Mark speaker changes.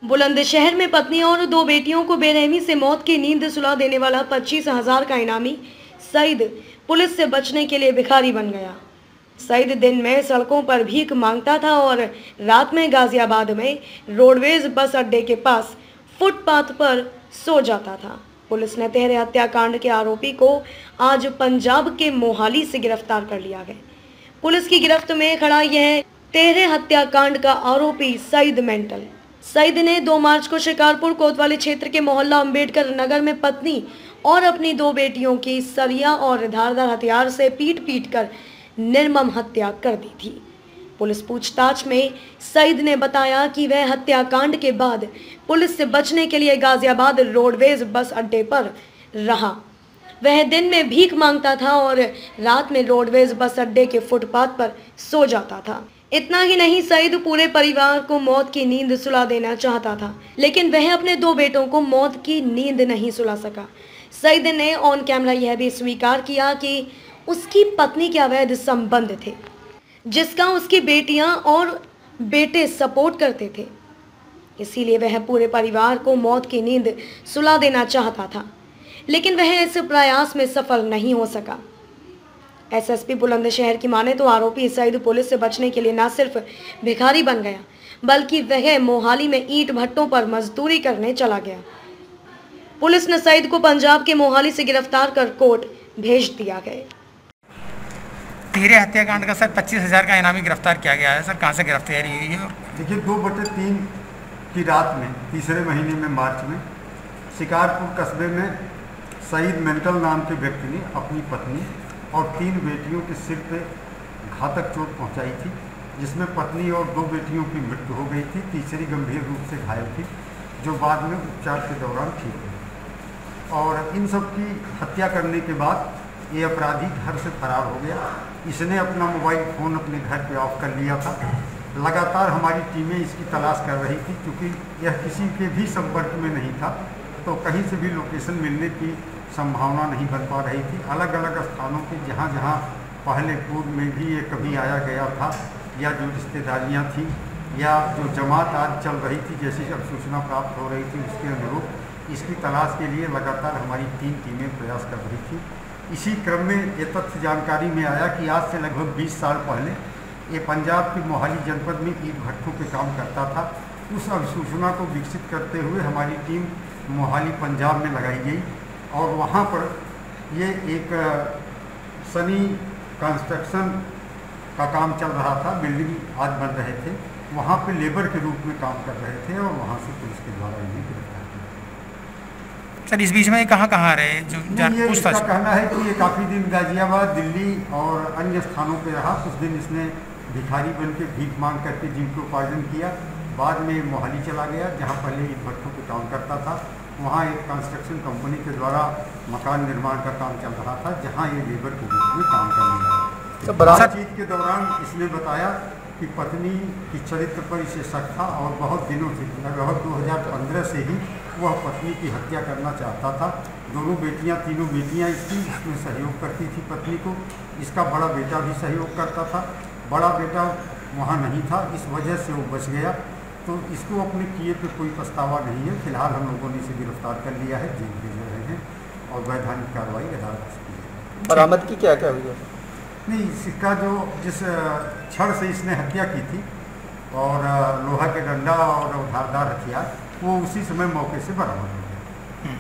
Speaker 1: बुलंदशहर में पत्नी और दो बेटियों को बेरहमी से मौत की नींद सुला देने वाला 25,000 का इनामी सईद पुलिस से बचने के लिए भिखारी बन गया। सईद दिन में सड़कों पर भीख मांगता था और रात में गाजियाबाद में रोडवेज बस अड्डे के पास फुटपाथ पर सो जाता था। पुलिस ने तेहरे हत्याकांड के आरोपी को आज पंजाब के मोहाली से गिरफ्तार कर लिया गया। पुलिस की गिरफ्त में खड़ा यह तेहरे हत्याकांड का आरोपी सईद मेंटल। सईद ने 2 मार्च को शिकारपुर कोतवाली क्षेत्र के मोहल्ला अंबेडकर नगर में पत्नी और अपनी 2 बेटियों की सरिया और धारदार हथियार से पीट कर निर्मम हत्या कर दी थी। पुलिस पूछताछ में सईद ने बताया कि वह हत्याकांड के बाद पुलिस से बचने के लिए गाजियाबाद रोडवेज बस अड्डे पर रहा। वह दिन में भीख मांगता था और रात में रोडवेज बस अड्डे के फुटपाथ पर सो जाता था। इतना ही नहीं, सईद पूरे परिवार को मौत की नींद सुला देना चाहता था, लेकिन वह अपने 2 बेटों को मौत की नींद नहीं सुला सका। सईद ने ऑन कैमरा यह भी स्वीकार किया कि उसकी पत्नी के अवैध संबंध थे, जिसका उसकी बेटियां और बेटे सपोर्ट करते थे। इसीलिए वह पूरे परिवार को मौत की नींद सुला देना चाहता था, लेकिन वह इस प्रयास में सफल नहीं हो सका। एसएसपी बुलंदशहर की माने तो आरोपी सईद पुलिस से बचने के लिए न सिर्फ भिखारी बन गया, बल्कि वह मोहाली में ईंट भट्टों पर मजदूरी करने चला गया। पुलिस ने सईद को पंजाब के मोहाली से गिरफ्तार कर कोर्ट भेज दिया गया।
Speaker 2: तेहरे हत्याकांड का सर 25,000 का इनामी गिरफ्तार किया गया है। सर कहाँ से गिरफ्तारी हुई है?
Speaker 3: देखिए 2/3 की रात में तीसरे महीने में मार्च में शिकारपुर कस्बे में सईद मेंटल नाम के व्यक्ति ने अपनी पत्नी और 3 बेटियों के सिर पे घातक चोट पहुंचाई थी, जिसमें पत्नी और 2 बेटियों की मृत्यु हो गई थी। तीसरी गंभीर रूप से घायल थी, जो बाद में उपचार के दौरान ठीक हुई। और इन सब की हत्या करने के बाद ये अपराधी घर से फरार हो गया। इसने अपना मोबाइल फ़ोन अपने घर पे ऑफ कर लिया था। लगातार हमारी टीमें इसकी तलाश कर रही थी, क्योंकि यह किसी के भी संपर्क में नहीं था, तो कहीं से भी लोकेशन मिलने की संभावना नहीं बन पा रही थी। अलग अलग स्थानों पे जहाँ जहाँ पहले पूर्व में भी ये कभी आया गया था, या जो रिश्तेदारियाँ थी, या जो जमात आज चल रही थी, जैसी अब सूचना प्राप्त हो रही थी उसके अनुरूप इसकी तलाश के लिए लगातार हमारी 3 टीमें प्रयास कर रही थी। इसी क्रम में ये तथ्य जानकारी में आया कि आज से लगभग 20 साल पहले ये पंजाब के मोहाली जनपद में ईंट भट्ठों पे काम करता था। उस अभिसूचना को विकसित करते हुए हमारी टीम मोहाली पंजाब में लगाई गई और वहाँ पर ये एक सनी कंस्ट्रक्शन का काम चल रहा था। बिल्डिंग आज बन रहे थे, वहाँ पे लेबर के रूप में काम कर रहे थे और वहाँ से पुलिस के द्वारा इन्हें गिरफ्तार किया।
Speaker 2: सर इस बीच में कहाँ रहे?
Speaker 3: ये इसका कहना है कि ये काफ़ी दिन गाजियाबाद, दिल्ली और अन्य स्थानों पे रहा। कुछ दिन इसने भिखारी बन के भीख मांग करके जीविकोपार्जन किया। बाद में मोहाली चला गया, जहाँ पहले ईंट भट्ठों पे काम करता था। वहाँ एक कंस्ट्रक्शन कंपनी के द्वारा मकान निर्माण का काम चल रहा था, जहाँ ये लेबर के रूप में काम करने लगा। बातचीत के दौरान इसने बताया कि पत्नी की चरित्र पर इसे शक था और बहुत दिनों से, लगभग 2015 से ही वह पत्नी की हत्या करना चाहता था। तीनों बेटियां इसकी इसमें सहयोग करती थी पत्नी को। इसका बड़ा बेटा भी सहयोग करता था। बड़ा बेटा वहाँ नहीं था, इस वजह से वो बच गया। तो इसको अपने किए पे कोई पछतावा नहीं है। फिलहाल हम लोगों ने इसे गिरफ्तार कर लिया है, जेल भेज रहे हैं और वैधानिक कार्रवाई अदालत से की है।
Speaker 4: बरामद की क्या हुई है?
Speaker 3: नहीं, इसका जो जिस छड़ से इसने हत्या की थी और लोहा के डंडा और धारदार हथियार, वो उसी समय मौके से बरामद हो गया।